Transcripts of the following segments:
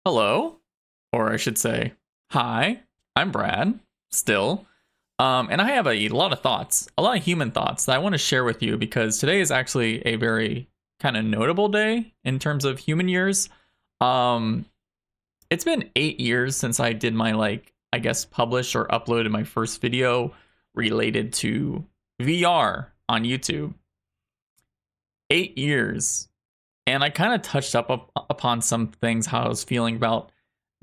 Hello, or I should say, hi, I'm Brad, still. And I have a lot of thoughts, a lot of human thoughts that I want to share with you because today is actually a very kind of notable day in terms of human years. Um, it's been 8 years since I did my, I guess, published or uploaded my first video related to VR on YouTube. 8 years. And I kind of touched upon some things, how I was feeling about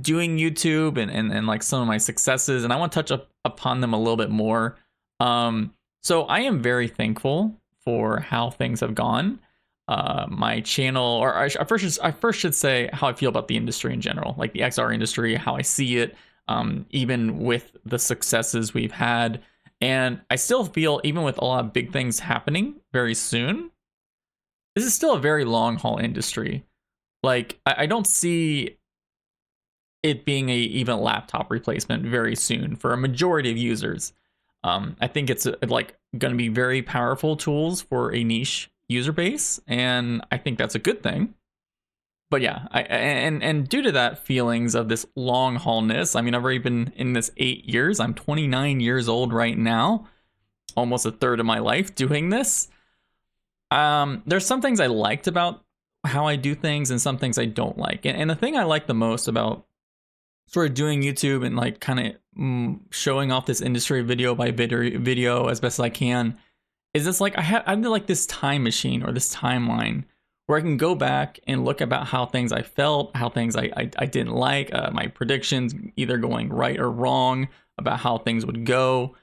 doing YouTube and like some of my successes. And I want to touch upon them a little bit more. So I am very thankful for how things have gone. My channel, or I first should say how I feel about the industry in general, like the XR industry, how I see it, even with the successes we've had. And I still feel, even with a lot of big things happening very soon, this is still a very long haul industry. Like, I don't see it being even a laptop replacement very soon for a majority of users. I think it's like going to be very powerful tools for a niche user base, and I think that's a good thing. But yeah, and due to that feelings of this long haulness, I mean, I've already been in this 8 years. I'm 29 years old right now, almost a third of my life doing this. There's some things I liked about how I do things and some things I don't like. And the thing I like the most about sort of doing YouTube and like kind of showing off this industry video by video as best as I can is this, like, I have like this time machine or this timeline where I can go back and look about how things I felt, how things I didn't like, my predictions either going right or wrong about how things would go.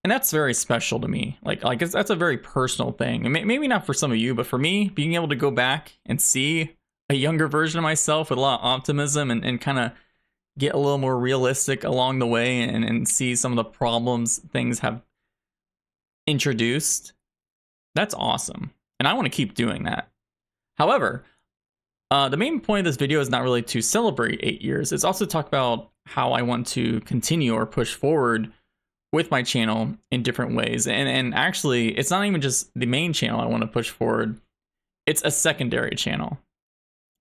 And that's very special to me. Like that's a very personal thing. And maybe not for some of you, but for me, being able to go back and see a younger version of myself with a lot of optimism and kind of get a little more realistic along the way and see some of the problems things have introduced, that's awesome. And I want to keep doing that. However, the main point of this video is not really to celebrate 8 years. It's also to talk about how I want to continue or push forward with my channel in different ways. And actually, it's not even just the main channel I want to push forward. It's a secondary channel.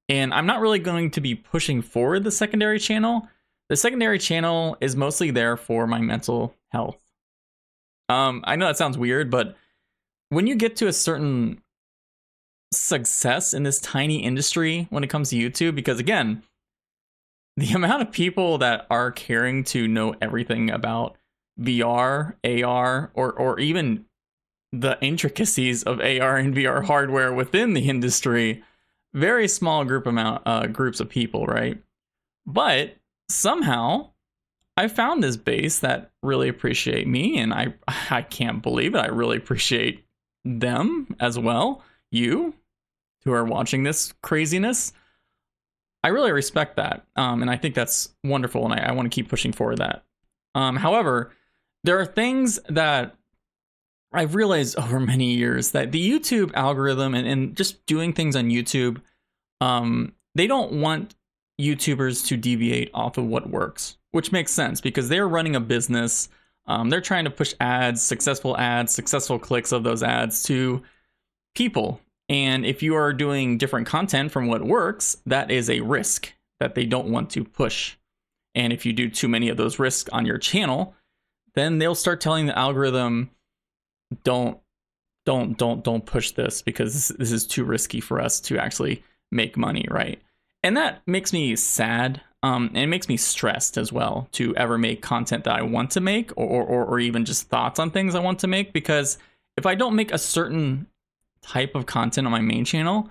And I'm not really going to be pushing forward the secondary channel. The secondary channel is mostly there for my mental health. I know that sounds weird, but when you get to a certain success in this tiny industry when it comes to YouTube, because again, the amount of people that are caring to know everything about VR, AR, or even the intricacies of AR and VR hardware within the industry, very small groups of people, right? But somehow I found this base that really appreciate me, and I can't believe it. I really appreciate them as well. You who are watching this craziness, I really respect that, and I think that's wonderful, and I want to keep pushing forward that. However, there are things that I've realized over many years that the YouTube algorithm and just doing things on YouTube, they don't want YouTubers to deviate off of what works, which makes sense because they're running a business. They're trying to push ads, successful clicks of those ads to people. And if you are doing different content from what works, that is a risk that they don't want to push. And if you do too many of those risks on your channel, then they'll start telling the algorithm, don't push this because this is too risky for us to actually make money, right? And that makes me sad, and it makes me stressed as well to ever make content that I want to make, or even just thoughts on things I want to make, because if I don't make a certain type of content on my main channel,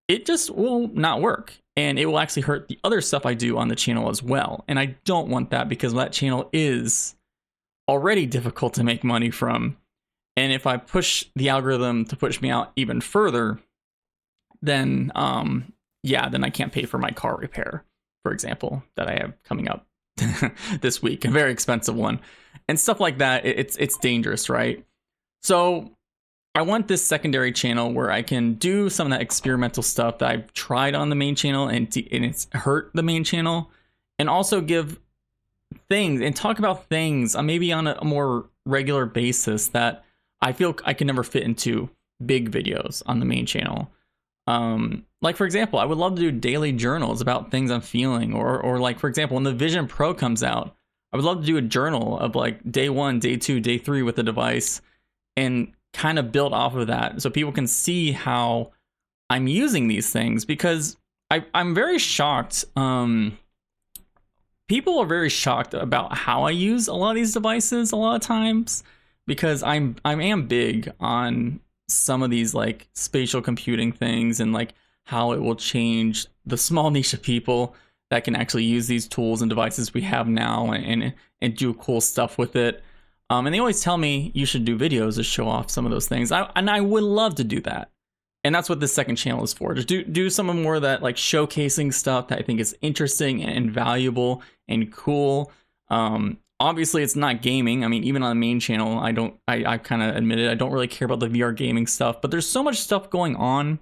it just will not work. And it will actually hurt the other stuff I do on the channel as well. And I don't want that because that channel is already difficult to make money from. And if I push the algorithm to push me out even further, then then I can't pay for my car repair, for example, that I have coming up this week, a very expensive one, and stuff like that. It's dangerous, right? So I want this secondary channel where I can do some of that experimental stuff that I've tried on the main channel and it's hurt the main channel, and also give things and talk about things maybe on a more regular basis that I feel I can never fit into big videos on the main channel. Like, for example, I would love to do daily journals about things I'm feeling, or like, for example, when the Vision Pro comes out, I would love to do a journal of like day 1, day 2, day 3 with the device and kind of build off of that so people can see how I'm using these things, because I'm very shocked. People are very shocked about how I use a lot of these devices a lot of times, because I am big on some of these like spatial computing things and like how it will change the small niche of people that can actually use these tools and devices we have now and do cool stuff with it. And they always tell me you should do videos to show off some of those things. And I would love to do that. And that's what this second channel is for. Just do some more of that, like showcasing stuff that I think is interesting and valuable and cool. Obviously it's not gaming. I mean, even on the main channel, I kind of admitted I don't really care about the VR gaming stuff, but there's so much stuff going on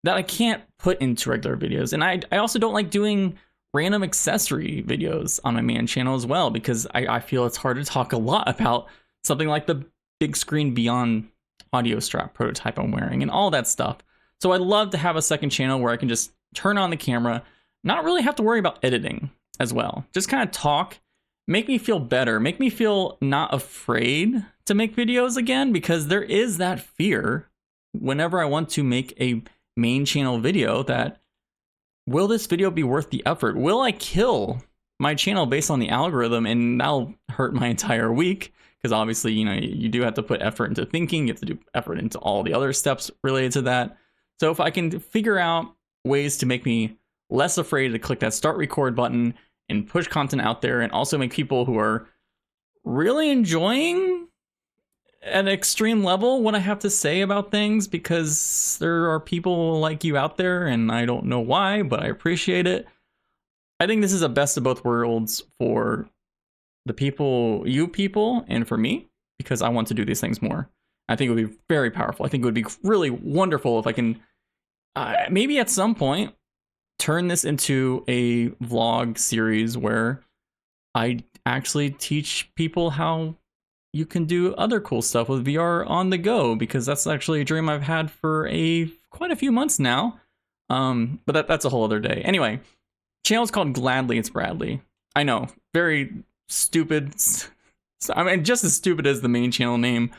that I can't put into regular videos. And I also don't like doing random accessory videos on my main channel as well, because I feel it's hard to talk a lot about something like the big screen beyond audio strap prototype I'm wearing and all that stuff. So I'd love to have a second channel where I can just turn on the camera, not really have to worry about editing as well. Just kind of talk, make me feel better, make me feel not afraid to make videos again, because there is that fear whenever I want to make a main channel video that, will this video be worth the effort? Will I kill my channel based on the algorithm and that'll hurt my entire week? Because obviously, you know, you do have to put effort into thinking, you have to do effort into all the other steps related to that. So if I can figure out ways to make me less afraid to click that start record button and push content out there, and also make people who are really enjoying at an extreme level what I have to say about things, because there are people like you out there and I don't know why, but I appreciate it. I think this is a best of both worlds for the people, you people, and for me, because I want to do these things more. I think it would be very powerful. I think it would be really wonderful if I can maybe at some point turn this into a vlog series where I actually teach people how you can do other cool stuff with VR on the go, because that's actually a dream I've had for quite a few months now. But that's a whole other day. Anyway, channel's called GladlyItsBradley. I know, very stupid. I mean, just as stupid as the main channel name,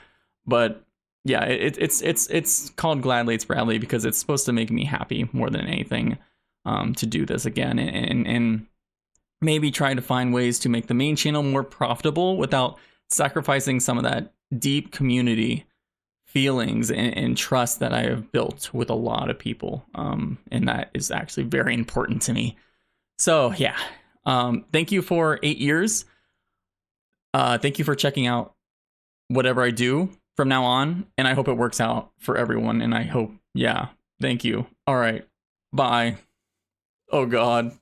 but yeah, it's called GladlyItsBradley because it's supposed to make me happy more than anything, to do this again and maybe try to find ways to make the main channel more profitable without sacrificing some of that deep community feelings and trust that I have built with a lot of people. And that is actually very important to me. So yeah, thank you for 8 years. Thank you for checking out whatever I do from now on. And I hope it works out for everyone. And I hope, yeah, thank you. All right. Bye. Oh God.